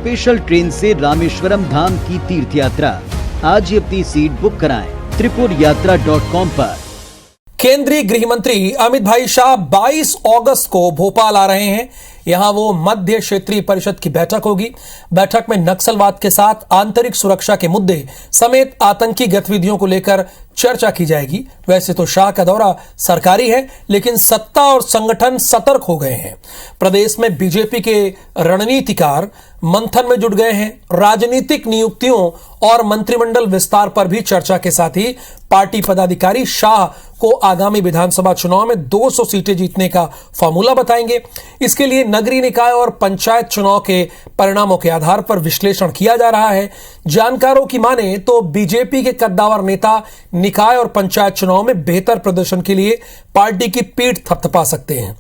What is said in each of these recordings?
Special train से रामेश्वरम धाम की तीर्थ यात्रा। आज ही अपनी सीट बुक कराएं tripurayatra.com पर। केंद्रीय गृह मंत्री अमित भाई शाह 22 अगस्त को भोपाल आ रहे हैं। यहां वो मध्य क्षेत्रीय परिषद की बैठक होगी। बैठक में नक्सलवाद के साथ आंतरिक सुरक्षा के मुद्दे समेत आतंकी गतिविधियों को लेकर चर्चा की जाएगी। वैसे तो शाह का दौरा सरकारी है, लेकिन सत्ता और संगठन सतर्क हो गए हैं। प्रदेश में बीजेपी के रणनीतिकार मंथन में जुट गए हैं। राजनीतिक नियुक्तियों और मंत्रिमंडल विस्तार पर भी चर्चा के साथ ही पार्टी पदाधिकारी शाह को आगामी विधानसभा चुनाव में 200 सीटें जीतने का फॉर्मूला बताएंगे। इसके लिए नगरीय निकाय और पंचायत चुनाव के परिणामों के आधार पर विश्लेषण किया जा रहा है। जानकारों की माने तो बीजेपी के कद्दावर नेता निकाय और पंचायत चुनाव में बेहतर प्रदर्शन के लिए पार्टी की पीठ थपथपा सकते हैं।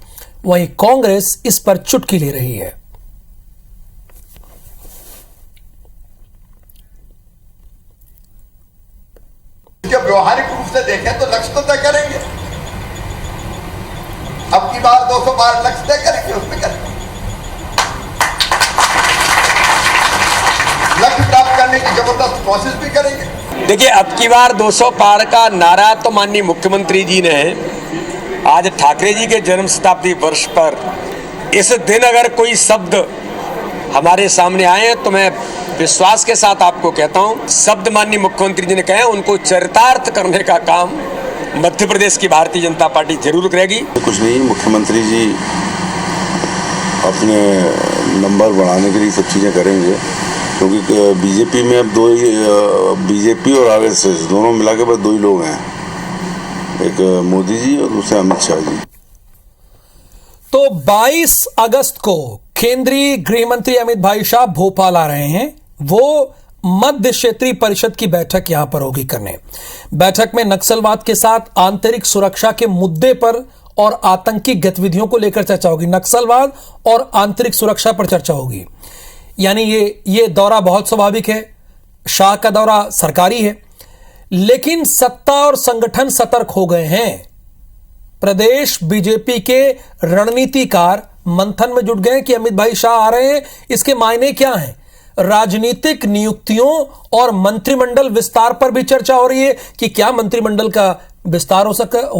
वहीं कांग्रेस इस पर चुटकी ले रही है। जब व्यवहारिक रूप से देखें तो लक्ष्य तो तय करेंगे। अब की बार 200 बार लक्ष्य तय करेंगे, उसमें करेंगे। लक्ष्य प्राप्त करने की जबरदस्त कोशिश भी करेंगे। देखिए, अब की बार 200 पार का नारा तो माननीय मुख्यमंत्री जी ने आज ठाकरे जी के जन्म शताब्दी वर्ष पर इस दिन अगर कोई शब्द हमारे सामने आए तो मैं विश्वास के साथ आपको कहता हूं, शब्द माननीय मुख्यमंत्री जी ने कहे उनको चरितार्थ करने का काम मध्य प्रदेश की भारतीय जनता पार्टी जरूर करेगी। कुछ नहीं, मुख्यमंत्री जी अपने नंबर बढ़ाने के लिए सब चीज़ें करेंगे, क्योंकि बीजेपी में अब दो ही, बीजेपी और आरएसएस दोनों मिला के बस दो ही लोग हैं, एक मोदी जी और दूसरे अमित शाह जी। तो 22 अगस्त को केंद्रीय गृह मंत्री अमित भाई शाह भोपाल आ रहे हैं। वो मध्य क्षेत्रीय परिषद की बैठक यहां पर होगी करने। बैठक में नक्सलवाद के साथ आंतरिक सुरक्षा के मुद्दे पर और आतंकी गतिविधियों को लेकर चर्चा होगी। नक्सलवाद और आंतरिक सुरक्षा पर चर्चा होगी। यानी ये दौरा बहुत स्वाभाविक है। शाह का दौरा सरकारी है, लेकिन सत्ता और संगठन सतर्क हो गए हैं। प्रदेश बीजेपी के रणनीतिकार मंथन में जुट गए कि अमित भाई शाह आ रहे हैं। इसके मायने क्या हैं? राजनीतिक नियुक्तियों और मंत्रिमंडल विस्तार पर भी चर्चा हो रही है कि क्या मंत्रिमंडल का विस्तार हो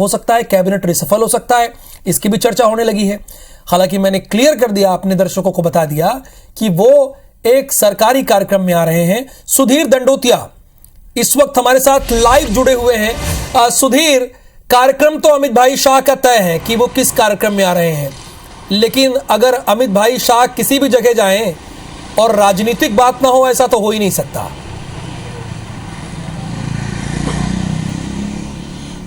सकता है, कैबिनेट रिसफल हो सकता है। इसकी भी चर्चा होने लगी है। हालांकि मैंने क्लियर कर दिया, अपने दर्शकों को बता दिया कि वो एक सरकारी कार्यक्रम में आ रहे हैं। सुधीर दंडोतिया इस वक्त हमारे साथ लाइव जुड़े हुए हैं। सुधीर, कार्यक्रम तो अमित भाई शाह का तय है कि वो किस कार्यक्रम में आ रहे हैं, लेकिन अगर अमित भाई शाह किसी भी जगह जाएं और राजनीतिक बात ना हो, ऐसा तो हो ही नहीं सकता।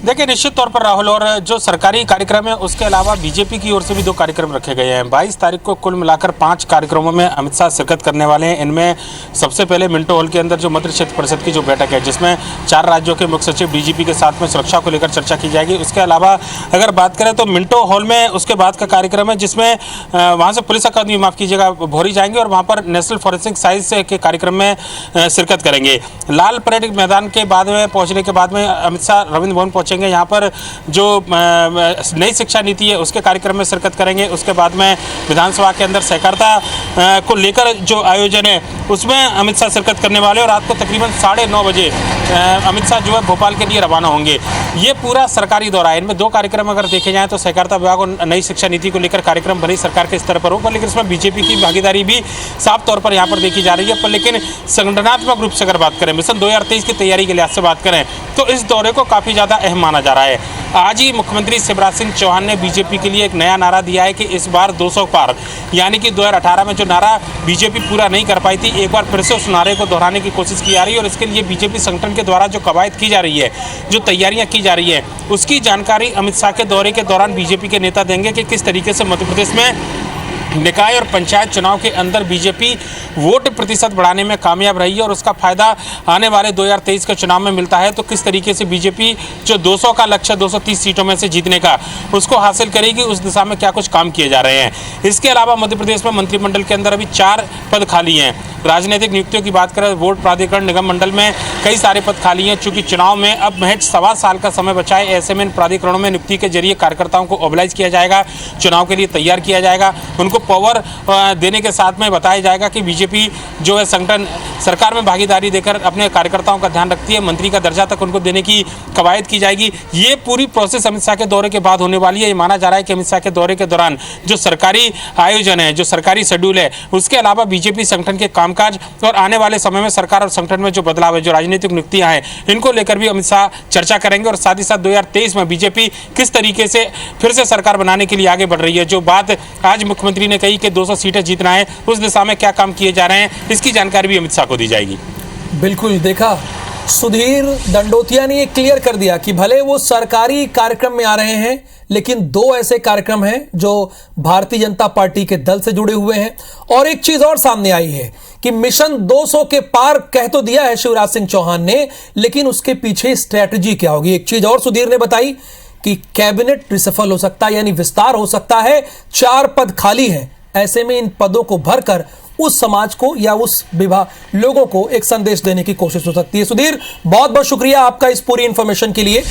देखिए, निश्चित तौर पर राहुल, और जो सरकारी कार्यक्रम है उसके अलावा बीजेपी की ओर से भी 2 कार्यक्रम रखे गए हैं। 22 तारीख को कुल मिलाकर 5 कार्यक्रमों में अमित शाह शिरकत करने वाले हैं। इनमें सबसे पहले मिंटो हॉल के अंदर जो मध्य क्षेत्र परिषद की जो बैठक है, जिसमें 4 राज्यों के मुख्य सचिव डीजीपी के साथ में सुरक्षा को लेकर चर्चा की जाएगी। उसके अलावा अगर बात करें तो मिंटो हॉल में उसके बाद का कार्यक्रम है, जिसमें वहाँ से पुलिस अकादमी, माफ़ कीजिएगा, भोरी जाएंगे और वहाँ पर नेशनल फॉरेंसिक साइंस के कार्यक्रम में शिरकत करेंगे। लाल परेड मैदान के बाद में पहुँचने के बाद में अमित शाह रविंद्र भवन पहुँचेंगे। यहाँ पर जो नई शिक्षा नीति है उसके कार्यक्रम में शिरकत करेंगे। उसके बाद में विधानसभा के अंदर सहकारिता को लेकर जो आयोजन है उसमें अमित शाह शिरकत करने वाले, और रात को तकरीबन 9:30 बजे अमित शाह जो है भोपाल के लिए रवाना होंगे। ये पूरा सरकारी दौरा है। इनमें 2 कार्यक्रम अगर देखे जाएँ तो सहकारिता विभाग और नई शिक्षा नीति को लेकर कार्यक्रम भले सरकार के स्तर पर हो, लेकिन इसमें बीजेपी की भागीदारी भी साफ तौर पर यहाँ पर देखी जा रही है। पर लेकिन संगठनात्मक रूप से अगर बात करें, मिशन 2023 की तैयारी के लिहाज से बात करें तो इस दौरे को काफ़ी ज़्यादा अहम माना जा रहा है। आज ही मुख्यमंत्री शिवराज सिंह चौहान ने बीजेपी के लिए एक नया नारा दिया है कि इस बार 200 पार, यानी कि 2018 में जो नारा बीजेपी पूरा नहीं कर पाई थी, एक बार फिर से उस नारे को दोहराने की कोशिश की जा रही है। और इसके लिए बीजेपी संगठन के द्वारा जो कवायद की जा रही है, जो तैयारियां की जा रही है, उसकी जानकारी अमित शाह के दौरे के दौरान बीजेपी के नेता देंगे कि किस तरीके से मध्य प्रदेश में निकाय और पंचायत चुनाव के अंदर बीजेपी वोट प्रतिशत बढ़ाने में कामयाब रही है और उसका फायदा आने वाले 2023 के चुनाव में मिलता है। तो किस तरीके से बीजेपी जो 200 का लक्ष्य 230 सीटों में से जीतने का उसको हासिल करेगी, उस दिशा में क्या कुछ काम किए जा रहे हैं। इसके अलावा मध्य प्रदेश में मंत्रिमंडल के अंदर अभी 4 पद खाली हैं। राजनीतिक नियुक्तियों की बात करें, वोट प्राधिकरण निगम मंडल में कई सारे पद खाली हैं। चूंकि चुनाव में अब महज 1.25 साल का समय बचा है, ऐसे में इन प्राधिकरणों में नियुक्ति के जरिए कार्यकर्ताओं को मोबिलाइज किया जाएगा, चुनाव के लिए तैयार किया जाएगा, उनको पावर देने के साथ में बताया जाएगा कि बीजेपी जो है संगठन सरकार में भागीदारी देकर अपने कार्यकर्ताओं का ध्यान रखती है, मंत्री का दर्जा तक उनको देने की कवायद की जाएगी। ये पूरी प्रोसेस अमित शाह के दौरे के बाद होने वाली है। ये माना जा रहा है कि अमित शाह के दौरे के दौरान जो सरकारी आयोजन है, जो सरकारी शेड्यूल है, उसके अलावा बीजेपी संगठन के कामकाज और आने वाले समय में सरकार और संगठन में जो बदलाव है, जो राजनीतिक नियुक्तियां हैं, इनको लेकर भी अमित शाह चर्चा करेंगे। और साथ ही साथ 2023 में बीजेपी किस तरीके से फिर से सरकार बनाने के लिए आगे बढ़ रही है, जो बात आज मुख्यमंत्री ने कही कि 200 सीटें जीतना है, उस दिशा में क्या काम किए जा रहे हैं, इसकी जानकारी भी अमित शाह को दी जाएगी। बिल्कुल, देखा सुधीर दंडोतिया ने ये क्लियर कर दिया कि भले वो सरकारी कार्यक्रम में आ रहे हैं, लेकिन 2 ऐसे कार्यक्रम हैं जो भारतीय जनता पार्टी के दल से जुड़े हुए हैं। और एक चीज और सामने आई है कि मिशन 200 के पार कह तो दिया है शिवराज सिंह चौहान ने, लेकिन उसके पीछे स्ट्रैटेजी क्या होगी। एक चीज और सुधीर ने बताई कि कैबिनेट रिसफल हो सकता है, यानी विस्तार हो सकता है, 4 पद खाली हैं। ऐसे में इन पदों को भरकर उस समाज को या उस विभाग लोगों को एक संदेश देने की कोशिश हो सकती है। सुधीर, बहुत बहुत शुक्रिया आपका इस पूरी इंफॉर्मेशन के लिए।